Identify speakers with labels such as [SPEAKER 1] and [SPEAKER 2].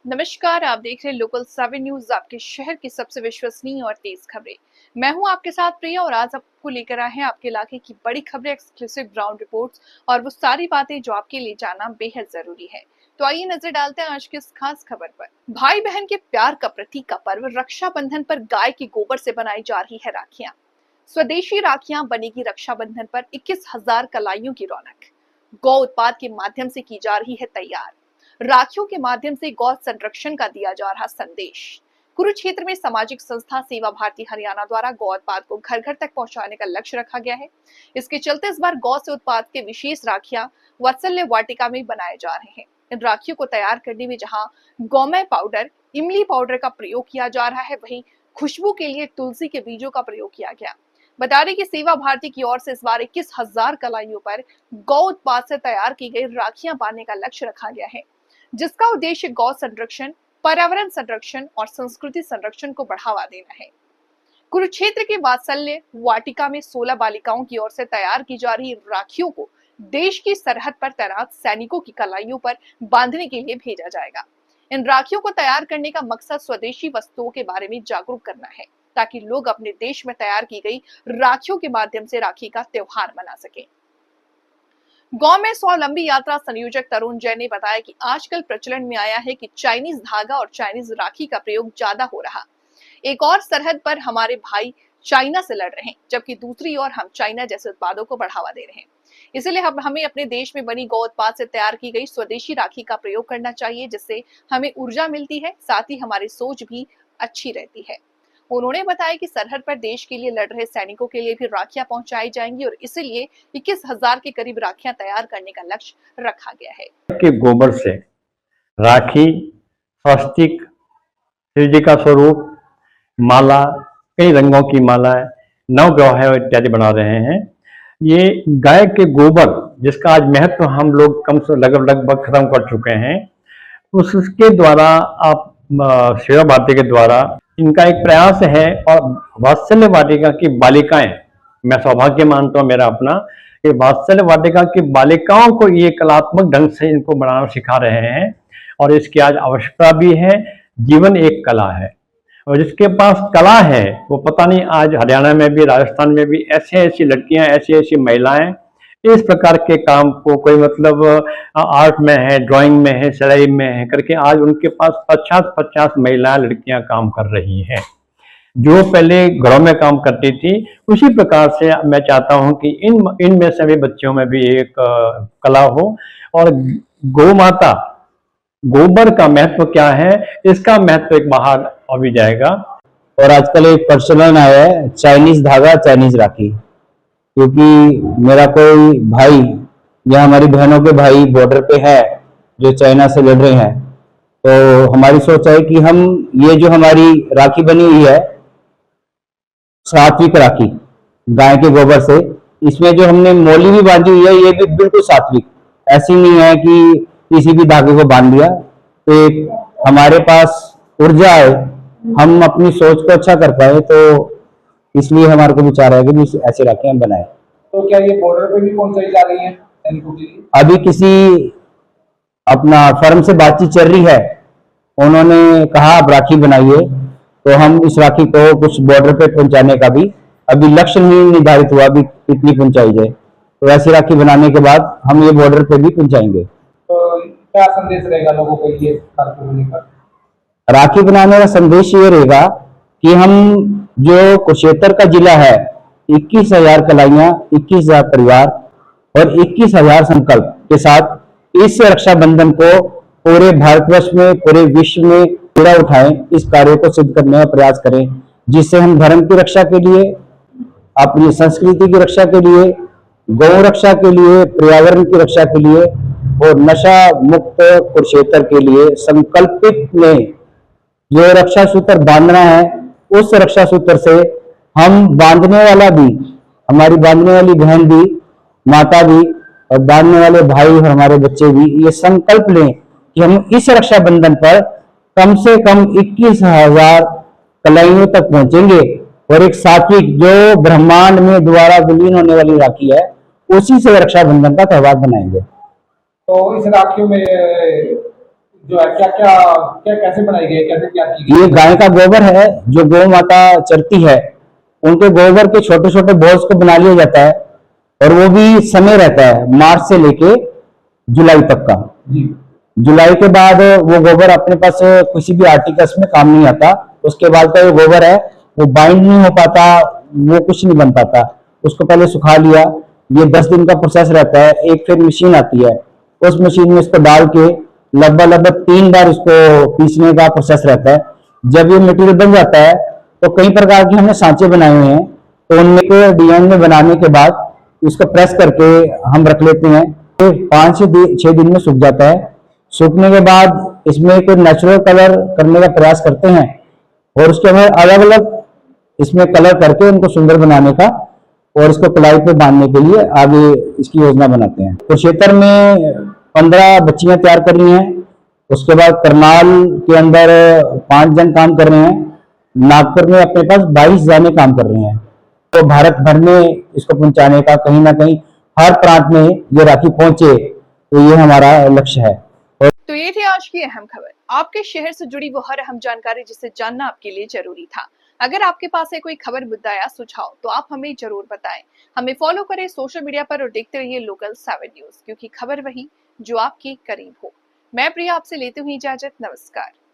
[SPEAKER 1] नमस्कार, आप देख रहे हैं लोकल 7 न्यूज, आपके शहर की सबसे विश्वसनीय और तेज खबरें। मैं हूं आपके साथ प्रिया और आज आपको लेकर आए हैं आपके इलाके की बड़ी खबरें, एक्सक्लूसिव ग्राउंड रिपोर्ट्स और वो सारी बातें जो आपके लिए जानना बेहद जरूरी है। तो आइए नजर डालते हैं आज की इस खास खबर पर। भाई बहन के प्यार का प्रतीक का पर्व रक्षाबंधन पर गाय के गोबर से बनाई जा रही है राखियां। स्वदेशी राखियां बनेगी रक्षाबंधन पर 21,000 कलाइयों की रौनक। गौ उत्पाद के माध्यम से की जा रही है तैयार। राखियों के माध्यम से गौ संरक्षण का दिया जा रहा संदेश। कुरुक्षेत्र में सामाजिक संस्था सेवा भारती हरियाणा द्वारा गौ उत्पाद को घर घर तक पहुंचाने का लक्ष्य रखा गया है। इसके चलते इस बार गौ से उत्पाद के विशेष राखियां वात्सल्य वाटिका में बनाए जा रहे हैं। इन राखियों को तैयार करने में जहां गौमय पाउडर, इमली पाउडर का प्रयोग किया जा रहा है, वहीं खुशबू के लिए तुलसी के बीजों का प्रयोग किया गया। बता दें कि सेवा भारती की ओर से इस बार 21,000 कलाइयों पर गौ उत्पाद से तैयार की गई राखियां बांधने का लक्ष्य रखा गया है, जिसका उद्देश्य गौ संरक्षण, पर्यावरण संरक्षण और संस्कृति संरक्षण को बढ़ावा देना है। कुरुक्षेत्र के वात्सल्य वाटिका में 16 बालिकाओं की ओर से तैयार की जा रही राखियों को देश की सरहद पर तैनात सैनिकों की कलाइयों पर बांधने के लिए भेजा जाएगा। इन राखियों को तैयार करने का मकसद स्वदेशी वस्तुओं के बारे में जागरूक करना है, ताकि लोग अपने देश में तैयार की गई राखियों के माध्यम से राखी का त्योहार मना सके। गौ में स्वावलंबी यात्रा संयोजक तरुण जैन ने बताया कि आजकल प्रचलन में आया है कि चाइनीज धागा और चाइनीज राखी का प्रयोग ज्यादा हो रहा। एक और सरहद पर हमारे भाई चाइना से लड़ रहे हैं, जबकि दूसरी ओर हम चाइना जैसे उत्पादों को बढ़ावा दे रहे हैं। इसलिए हमें अपने देश में बनी गौ उत्पाद से तैयार की गई स्वदेशी राखी का प्रयोग करना चाहिए, जिससे हमें ऊर्जा मिलती है, साथ ही हमारी सोच भी अच्छी रहती है। उन्होंने बताया कि सरहद पर देश के लिए लड़ रहे सैनिकों के लिए भी राखियां पहुंचाई जाएंगी और इसलिए 21,000 के करीब राखियां तैयार करने का लक्ष्य रखा गया है।
[SPEAKER 2] के गोबर से राखी, स्वस्तिक, शिव जी का स्वरूप, माला, कई रंगों की मालाएं, नवग्रह इत्यादि बना रहे हैं। ये गाय के गोबर, जिसका आज महत्व हम लोग कम से लगभग खत्म कर चुके हैं, उसके द्वारा आप सेवा भारती के द्वारा इनका एक प्रयास है। और वात्सल्य वाटिका की बालिकाएं, मैं सौभाग्य मानता हूं मेरा अपना, कि वात्सल्य वाटिका की बालिकाओं को ये कलात्मक ढंग से इनको बनाना सिखा रहे हैं और इसकी आज आवश्यकता भी है। जीवन एक कला है और जिसके पास कला है वो पता नहीं आज हरियाणा में भी, राजस्थान में भी ऐसी ऐसी लड़कियां, ऐसी ऐसी महिलाएं इस प्रकार के काम को, कोई मतलब आर्ट में है, ड्राइंग में है, सिलाई में है करके आज उनके पास 50-50 महिलाएं, लड़कियां काम कर रही हैं। जो पहले घरों में काम करती थी, उसी प्रकार से मैं चाहता हूं कि इनमें सभी बच्चों में भी एक कला हो। और गौ माता, गोबर का महत्व क्या है, इसका महत्व एक बाहर अभी जाएगा।
[SPEAKER 3] और आजकल एक प्रचलन आया है चाइनीज धागा चाइनीज राखी, क्योंकि मेरा कोई भाई या हमारी बहनों के भाई बॉर्डर पे है जो चाइना से लड़ रहे हैं, तो हमारी सोच है कि हम ये जो हमारी राखी बनी हुई है सात्विक राखी गाय के गोबर से, इसमें जो हमने मोली भी बांधी हुई है ये भी बिल्कुल सात्विक, ऐसी नहीं है कि किसी भी धागे को बांध दिया। तो एक हमारे पास ऊर्जा है, हम अपनी सोच को अच्छा कर पाए, तो इसलिए हमारे को विचार है कि ऐसी राखियां बनाए।
[SPEAKER 4] तो क्या ये बॉर्डर पे भी पहुंचाई जा रही हैं सैनिकों के लिए?
[SPEAKER 3] अभी किसी अपना फर्म से बातचीत चल रही है, उन्होंने कहा आप राखी बनाइए, तो हम इस राखी को कुछ बॉर्डर पे पहुंचाने का भी अभी लक्ष्य नहीं निर्धारित हुआ भी कितनी पहुंचाई जाए। तो ऐसी राखी बनाने के बाद हम ये बॉर्डर पे भी पहुंचाएंगे।
[SPEAKER 4] तो क्या संदेश रहेगा लोगों के लिए राखी को लेकर?
[SPEAKER 3] राखी बनाने का संदेश ये रहेगा कि हम जो कुरुक्षेत्र का जिला है, 21,000 कलाइयां, 21,000 परिवार और 21,000 संकल्प के साथ इस रक्षाबंधन को पूरे भारतवर्ष में, पूरे विश्व में पूरा उठाएं, इस कार्य को सिद्ध करने का प्रयास करें, जिससे हम धर्म की रक्षा के लिए, अपनी संस्कृति की रक्षा के लिए, गौ रक्षा के लिए, पर्यावरण की रक्षा के लिए और नशा मुक्त कुरुक्षेत्र के लिए संकल्पित ने जो रक्षा सूत्र बांधना है, उस रक्षा सूत्र से हम बांधने वाला भी, हमारी बांधने वाली बहन भी, माता भी और बांधने वाले भाई और हमारे बच्चे भी ये संकल्प लें कि हम इस रक्षाबंधन पर कम से कम 21,000 कलाइयों तक पहुंचेंगे और एक सात्विक जो ब्रह्मांड में द्वारा विलीन होने वाली राखी है, उसी से रक्षाबंधन का त्यौहार बनाएंगे।
[SPEAKER 4] तो इस राखियों में जो है क्या क्या क्या कैसे बनाई गई है, कैसे तैयार की गई
[SPEAKER 3] ये गाय का गोबर है, जो गौ माता चरती है, उनके गोबर के छोटे छोटे बॉल्स को बना लिया जाता है। और वो भी समय रहता है मार्च से लेके जुलाई तक का।
[SPEAKER 4] जी।
[SPEAKER 3] जुलाई के बाद वो गोबर अपने पास किसी भी आर्टिकल्स में काम नहीं आता। उसके बाद का जो गोबर है वो बाइंड नहीं हो पाता, वो कुछ नहीं बन पाता। उसको पहले सुखा लिया, ये 10 दिन का प्रोसेस रहता है। एक फिर मशीन आती है, उस मशीन में इसको डाल के लगभग 3 बार इसको पीसने का प्रोसेस रहता है। जब ये मटेरियल बन जाता है तो कई प्रकार के हमने सांचे बनाए हुए हैं, तो उनमें को डिजाइन में बनाने के बाद इसको प्रेस करके हम रख लेते हैं। तो 5 से 6 दिन में सूख जाता है। सूखने के बाद इसमें कोई नेचुरल कलर करने का प्रयास करते हैं और उसके बाद अलग अलग इसमें कलर करके उनको सुंदर बनाने का और इसको कलाई पे बांधने के लिए आगे इसकी योजना बनाते हैं। कुरुक्षेत्र में 15 बच्चियां तैयार कर रही हैं। उसके बाद करनाल के अंदर 5 जन काम कर रहे हैं। नागपुर में अपने पास 22 जाने काम कर रहे हैं। तो भारत भर में इसको पहुंचाने का कहीं ना कहीं हर प्रांत में ये राखी पहुंचे, तो ये हमारा लक्ष्य है।
[SPEAKER 1] तो ये थी आज की अहम खबर, आपके शहर से जुड़ी वो हर अहम जानकारी जिसे जानना आपके लिए जरूरी था। अगर आपके पास है कोई खबर, मुद्दा या सुझाव तो आप हमें जरूर बताएं। हमें फॉलो करें सोशल मीडिया पर और देखते रहिए लोकल 7 न्यूज, क्योंकि खबर वही जो आपके करीब हो। मैं प्रिया आपसे लेती हूँ इजाजत, नमस्कार।